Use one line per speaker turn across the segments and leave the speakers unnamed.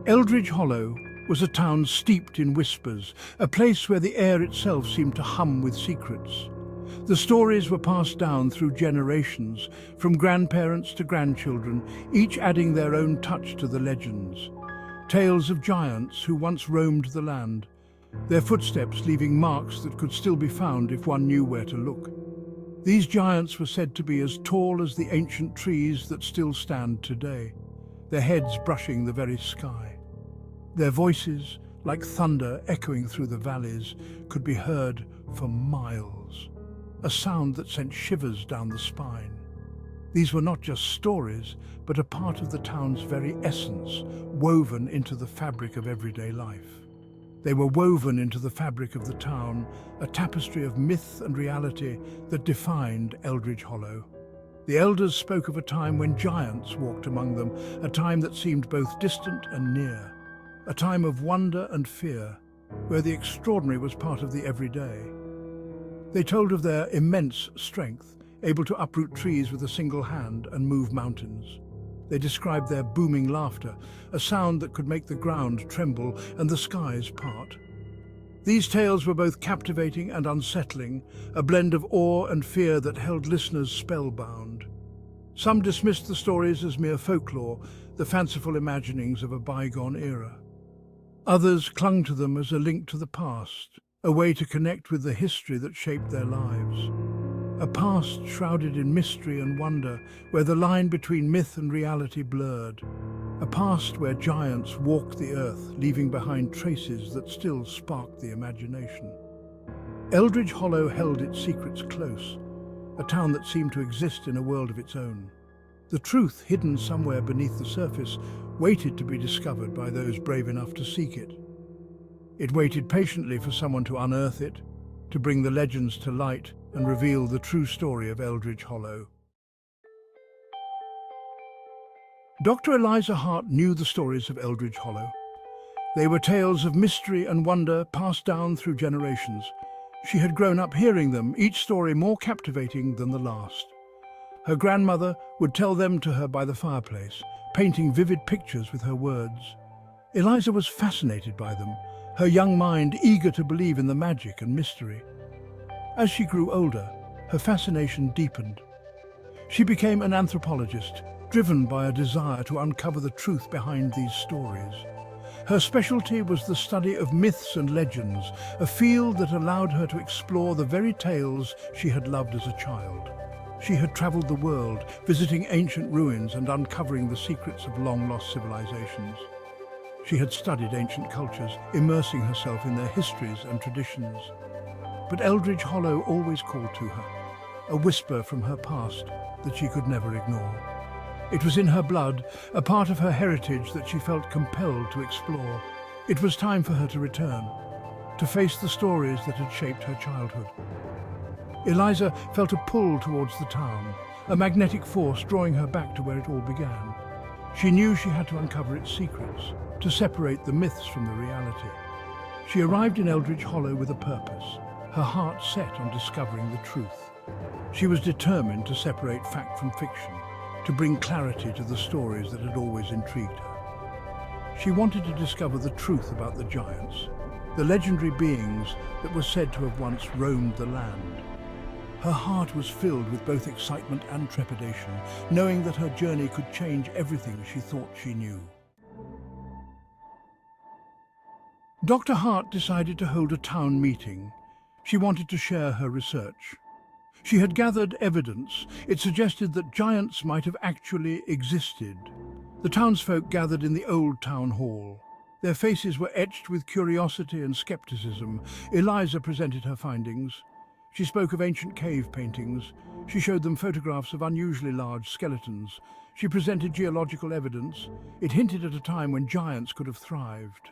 Eldridge Hollow was a town steeped in whispers, a place where the air itself seemed to hum with secrets. The stories were passed down through generations, from grandparents to grandchildren, each adding their own touch to the legends. Tales of giants who once roamed the land, their footsteps leaving marks that could still be found if one knew where to look. These giants were said to be as tall as the ancient trees that still stand today, their heads brushing the very sky. Their voices, like thunder echoing through the valleys, could be heard for miles, a sound that sent shivers down the spine. These were not just stories, but a part of the town's very essence, woven into the fabric of everyday life. They were woven into the fabric of the town, a tapestry of myth and reality that defined Eldridge Hollow. The elders spoke of a time when giants walked among them, a time that seemed both distant and near, a time of wonder and fear, where the extraordinary was part of the everyday. They told of their immense strength, able to uproot trees with a single hand and move mountains. They described their booming laughter, a sound that could make the ground tremble and the skies part. These tales were both captivating and unsettling, a blend of awe and fear that held listeners spellbound. Some dismissed the stories as mere folklore, the fanciful imaginings of a bygone era. Others clung to them as a link to the past, a way to connect with the history that shaped their lives. A past shrouded in mystery and wonder, where the line between myth and reality blurred. A past where giants walked the earth, leaving behind traces that still sparked the imagination. Eldridge Hollow held its secrets close, a town that seemed to exist in a world of its own. The truth, hidden somewhere beneath the surface, waited to be discovered by those brave enough to seek it. It waited patiently for someone to unearth it, to bring the legends to light and reveal the true story of Eldridge Hollow. Dr. Eliza Hart knew the stories of Eldridge Hollow. They were tales of mystery and wonder passed down through generations. She had grown up hearing them, each story more captivating than the last. Her grandmother would tell them to her by the fireplace, painting vivid pictures with her words. Eliza was fascinated by them, her young mind eager to believe in the magic and mystery. As she grew older, her fascination deepened. She became an anthropologist, driven by a desire to uncover the truth behind these stories. Her specialty was the study of myths and legends, a field that allowed her to explore the very tales she had loved as a child. She had traveled the world, visiting ancient ruins and uncovering the secrets of long-lost civilizations. She had studied ancient cultures, immersing herself in their histories and traditions. But Eldridge Hollow always called to her, a whisper from her past that she could never ignore. It was in her blood, a part of her heritage that she felt compelled to explore. It was time for her to return, to face the stories that had shaped her childhood. Eliza felt a pull towards the town, a magnetic force drawing her back to where it all began. She knew she had to uncover its secrets, to separate the myths from the reality. She arrived in Eldridge Hollow with a purpose, her heart set on discovering the truth. She was determined to separate fact from fiction, to bring clarity to the stories that had always intrigued her. She wanted to discover the truth about the giants, the legendary beings that were said to have once roamed the land. Her heart was filled with both excitement and trepidation, knowing that her journey could change everything she thought she knew. Dr. Hart decided to hold a town meeting. She wanted to share her research. She had gathered evidence. It suggested that giants might have actually existed. The townsfolk gathered in the old town hall. Their faces were etched with curiosity and skepticism. Eliza presented her findings. She spoke of ancient cave paintings. She showed them photographs of unusually large skeletons. She presented geological evidence. It hinted at a time when giants could have thrived.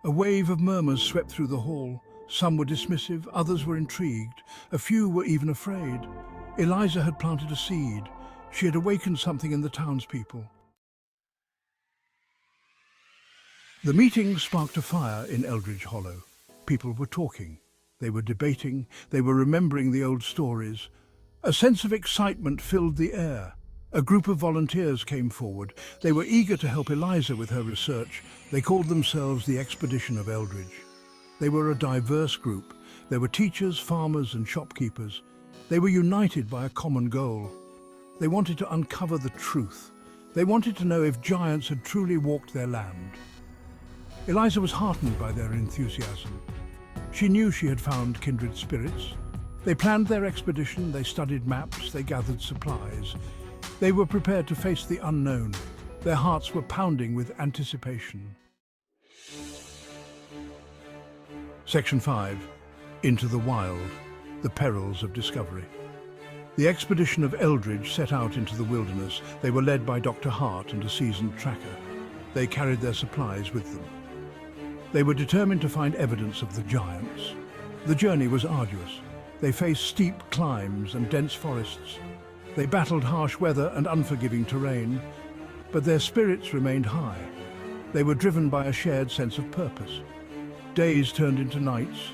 A wave of murmurs swept through the hall. Some were dismissive, others were intrigued. A few were even afraid. Eliza had planted a seed. She had awakened something in the townspeople. The meeting sparked a fire in Eldridge Hollow. People were talking. They were debating. They were remembering the old stories. A sense of excitement filled the air. A group of volunteers came forward. They were eager to help Eliza with her research. They called themselves the Expedition of Eldridge. They were a diverse group. There were teachers, farmers, and shopkeepers. They were united by a common goal. They wanted to uncover the truth. They wanted to know if giants had truly walked their land. Eliza was heartened by their enthusiasm. She knew she had found kindred spirits. They planned their expedition, they studied maps, they gathered supplies. They were prepared to face the unknown. Their hearts were pounding with anticipation. Section 5. Into the Wild. The Perils of Discovery. The expedition of Eldridge set out into the wilderness. They were led by Dr. Hart and a seasoned tracker. They carried their supplies with them. They were determined to find evidence of the giants. The journey was arduous. They faced steep climbs and dense forests. They battled harsh weather and unforgiving terrain, but their spirits remained high. They were driven by a shared sense of purpose. Days turned into nights.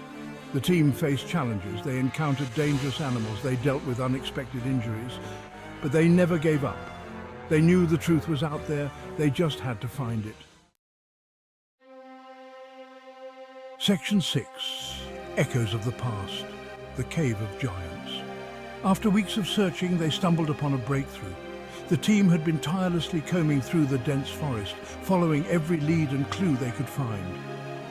The team faced challenges. They encountered dangerous animals. They dealt with unexpected injuries, but they never gave up. They knew the truth was out there. They just had to find it. Section 6. Echoes of the Past. The Cave of Giants. After weeks of searching, they stumbled upon a breakthrough. The team had been tirelessly combing through the dense forest, following every lead and clue they could find.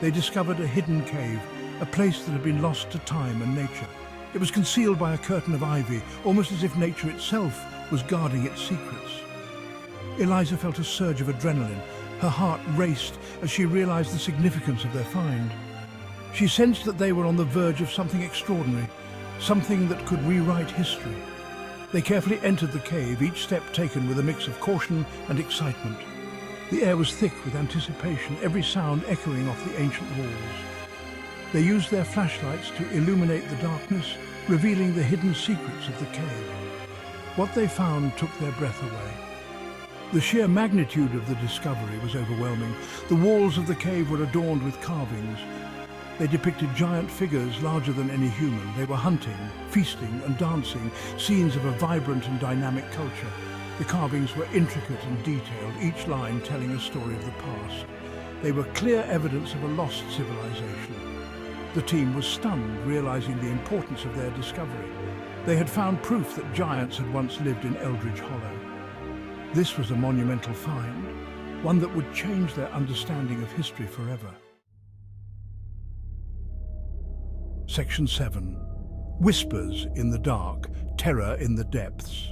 They discovered a hidden cave, a place that had been lost to time and nature. It was concealed by a curtain of ivy, almost as if nature itself was guarding its secrets. Eliza felt a surge of adrenaline. Her heart raced as she realized the significance of their find. She sensed that they were on the verge of something extraordinary, something that could rewrite history. They carefully entered the cave, each step taken with a mix of caution and excitement. The air was thick with anticipation, every sound echoing off the ancient walls. They used their flashlights to illuminate the darkness, revealing the hidden secrets of the cave. What they found took their breath away. The sheer magnitude of the discovery was overwhelming. The walls of the cave were adorned with carvings. They depicted giant figures larger than any human. They were hunting, feasting, and dancing, scenes of a vibrant and dynamic culture. The carvings were intricate and detailed, each line telling a story of the past. They were clear evidence of a lost civilization. The team was stunned, realizing the importance of their discovery. They had found proof that giants had once lived in Eldridge Hollow. This was a monumental find, one that would change their understanding of history forever. Section 7. Whispers in the dark, terror in the depths.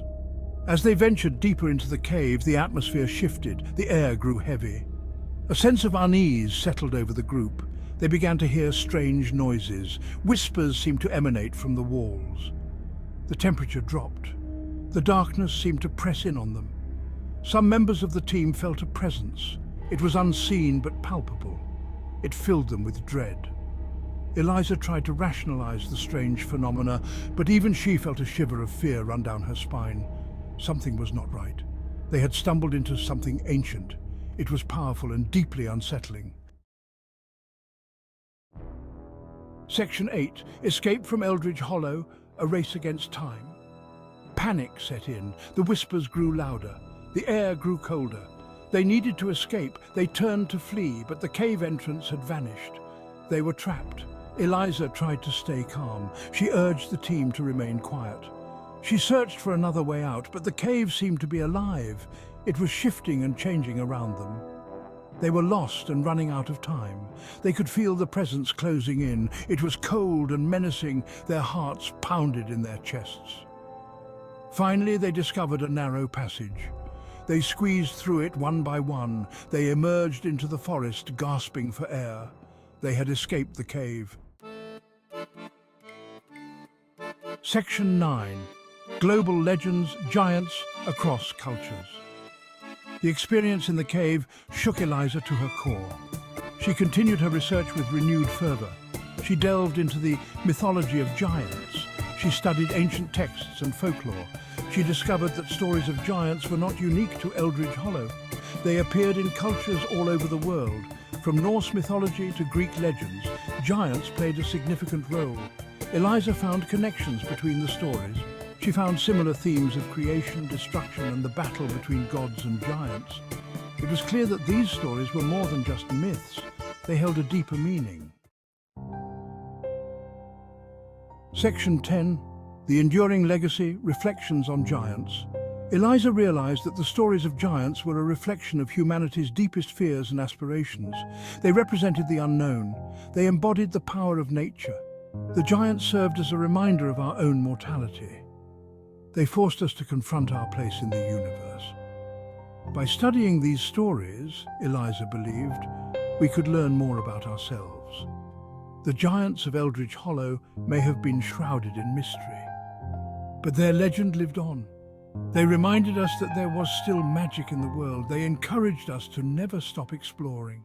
As they ventured deeper into the cave, the atmosphere shifted, the air grew heavy. A sense of unease settled over the group. They began to hear strange noises. Whispers seemed to emanate from the walls. The temperature dropped. The darkness seemed to press in on them. Some members of the team felt a presence. It was unseen but palpable. It filled them with dread. Eliza tried to rationalize the strange phenomena, but even she felt a shiver of fear run down her spine. Something was not right. They had stumbled into something ancient. It was powerful and deeply unsettling. Section 8. Escape from Eldridge Hollow, a race against time. Panic set in. The whispers grew louder. The air grew colder. They needed to escape. They turned to flee, but the cave entrance had vanished. They were trapped. Eliza tried to stay calm. She urged the team to remain quiet. She searched for another way out, but the cave seemed to be alive. It was shifting and changing around them. They were lost and running out of time. They could feel the presence closing in. It was cold and menacing. Their hearts pounded in their chests. Finally, they discovered a narrow passage. They squeezed through it one by one. They emerged into the forest, gasping for air. They had escaped the cave. Section 9. Global Legends, Giants Across Cultures. The experience in the cave shook Eliza to her core. She continued her research with renewed fervor. She delved into the mythology of giants. She studied ancient texts and folklore. She discovered that stories of giants were not unique to Eldridge Hollow. They appeared in cultures all over the world. From Norse mythology to Greek legends, giants played a significant role. Eliza found connections between the stories. She found similar themes of creation, destruction, and the battle between gods and giants. It was clear that these stories were more than just myths. They held a deeper meaning. Section 10. The Enduring Legacy, Reflections on Giants. Eliza realized that the stories of giants were a reflection of humanity's deepest fears and aspirations. They represented the unknown. They embodied the power of nature. The giants served as a reminder of our own mortality. They forced us to confront our place in the universe. By studying these stories, Eliza believed, we could learn more about ourselves. The giants of Eldridge Hollow may have been shrouded in mystery, but their legend lived on. They reminded us that there was still magic in the world. They encouraged us to never stop exploring.